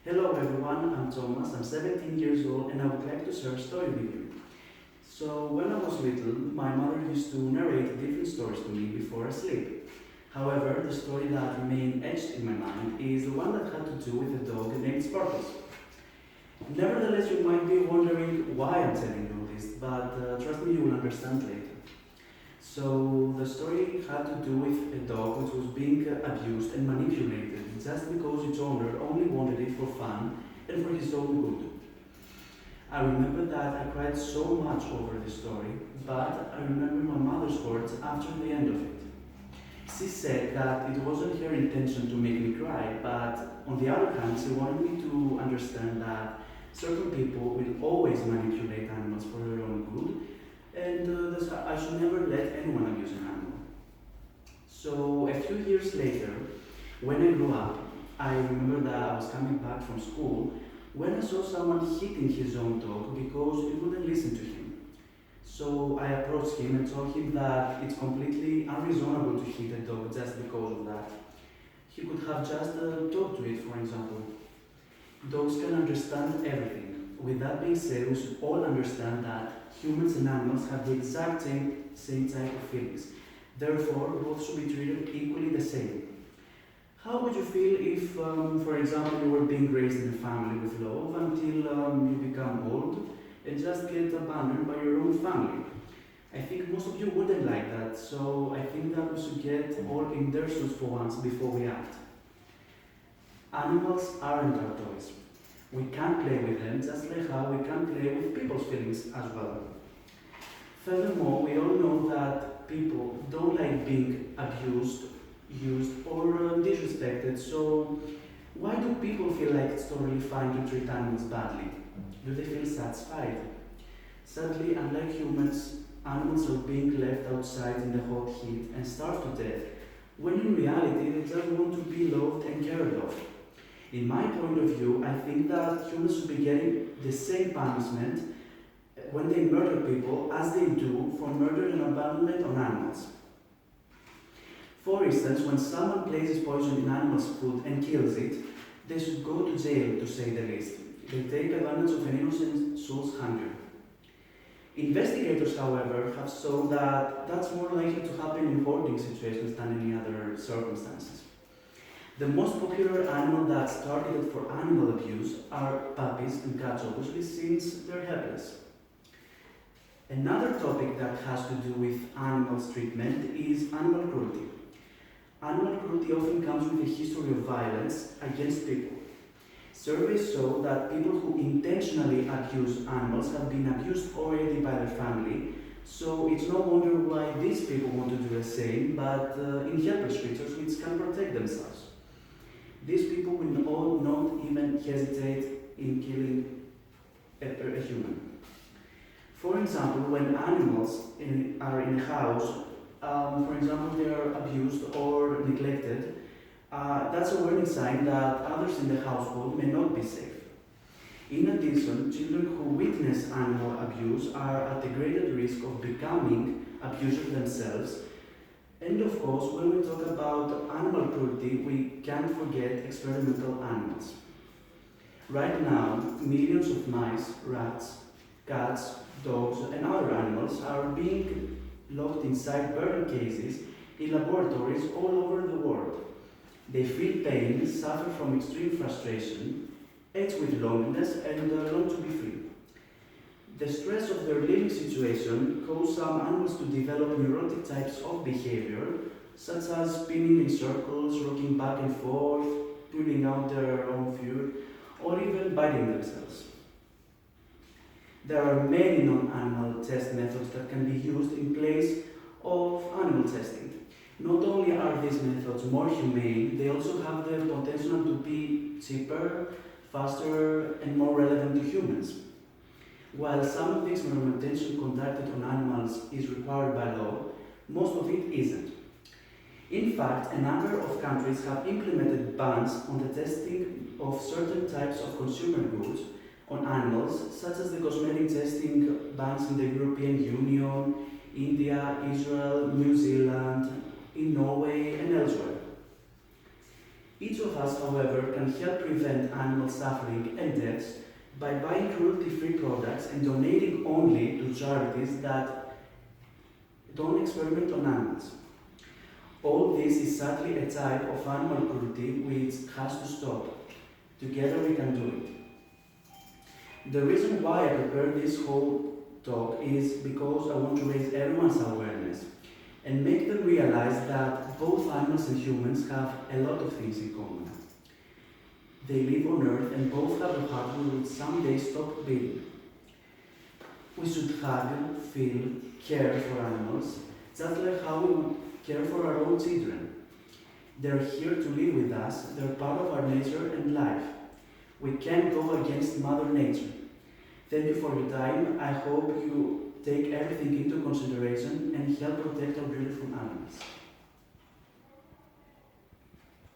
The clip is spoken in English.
Hello everyone, I'm Thomas, I'm 17 years old and I would like to share a story with you. So, when I was little, my mother used to narrate different stories to me before I sleep. However, the story that remained etched in my mind is the one that had to do with a dog named Sparkles. Nevertheless, you might be wondering why I'm telling you this, but trust me, you will understand later. So, the story had to do with a dog which was being abused and manipulated just because its owner only wanted it for fun and for his own good. I remember that I cried so much over the story, but I remember my mother's words after the end of it. She said that it wasn't her intention to make me cry, but on the other hand, she wanted me to understand that certain people will always manipulate animals for their own good, and that I should never let anyone abuse an animal. So, a few years later, when I grew up, I remember that I was coming back from school when I saw someone hitting his own dog because it wouldn't listen to him. So I approached him and told him that it's completely unreasonable to hit a dog just because of that. He could have just talked to it, for example. Dogs can understand everything. With that being said, we should all understand that humans and animals have the exact same type of feelings. Therefore, both should be treated equally the same. How would you feel if, for example, you were being raised in a family with love until you become old and just get abandoned by your own family? I think most of you wouldn't like that, so I think that we should get all in their shoes for once before we act. Animals aren't our toys. We can't play with them just like how we can't play with people's feelings as well. Furthermore, we all know that people don't like being abused, used, or disrespected, so why do people feel like it's totally fine to treat animals badly? Do they feel satisfied? Sadly, unlike humans, animals are being left outside in the hot heat and starved to death, when in reality they just want to be loved and cared of. In my point of view, I think that humans should be getting the same punishment when they murder people as they do for murder and abandonment on animals. For instance, when someone places poison in animals' food and kills it, they should go to jail to say the least. They take advantage of an innocent soul's hunger. Investigators, however, have shown that that's more likely to happen in hoarding situations than any other circumstances. The most popular animal that's targeted for animal abuse are puppies and cats, obviously, since they're helpless. Another topic that has to do with animals treatment is animal cruelty. Animal cruelty often comes with a history of violence against people. Surveys show that people who intentionally abuse animals have been abused already by their family, so it's no wonder why these people want to do the same, but in helpless creatures which can protect themselves. These people will not even hesitate in killing a human. For example, when animals are in a house, for example, they are abused or neglected, that's a warning sign that others in the household may not be safe. In addition, children who witness animal abuse are at a greater risk of becoming abusers themselves. And of course, when we talk about animal cruelty, we can't forget experimental animals. Right now, millions of mice, rats, cats, dogs, and other animals are being locked inside burning cases in laboratories all over the world. They feel pain, suffer from extreme frustration, ache with loneliness, and long to be free. The stress of their living situation causes some animals to develop neurotic types of behavior, such as spinning in circles, rocking back and forth, pulling out their own fury, or even biting themselves. There are many non-animal test methods that can be used in place of animal testing. Not only are these methods more humane, they also have the potential to be cheaper, faster, and more relevant to humans. While some of the experimentation conducted on animals is required by law, most of it isn't. In fact, a number of countries have implemented bans on the testing of certain types of consumer goods on animals, such as the cosmetic testing bans in the European Union, India, Israel, New Zealand, in Norway, and elsewhere. Each of us, however, can help prevent animal suffering and deaths by buying cruelty-free products and donating only to charities that don't experiment on animals. All this is sadly a type of animal cruelty which has to stop. Together we can do it. The reason why I prepared this whole talk is because I want to raise everyone's awareness and make them realize that both animals and humans have a lot of things in common. They live on Earth and both have a heart we will someday stop beating. We should huggle, feel, care for animals, just like how we care for our own children. They're here to live with us, they're part of our nature and life. We can't go against Mother Nature. Thank you for your time. I hope you take everything into consideration and help protect our beautiful animals.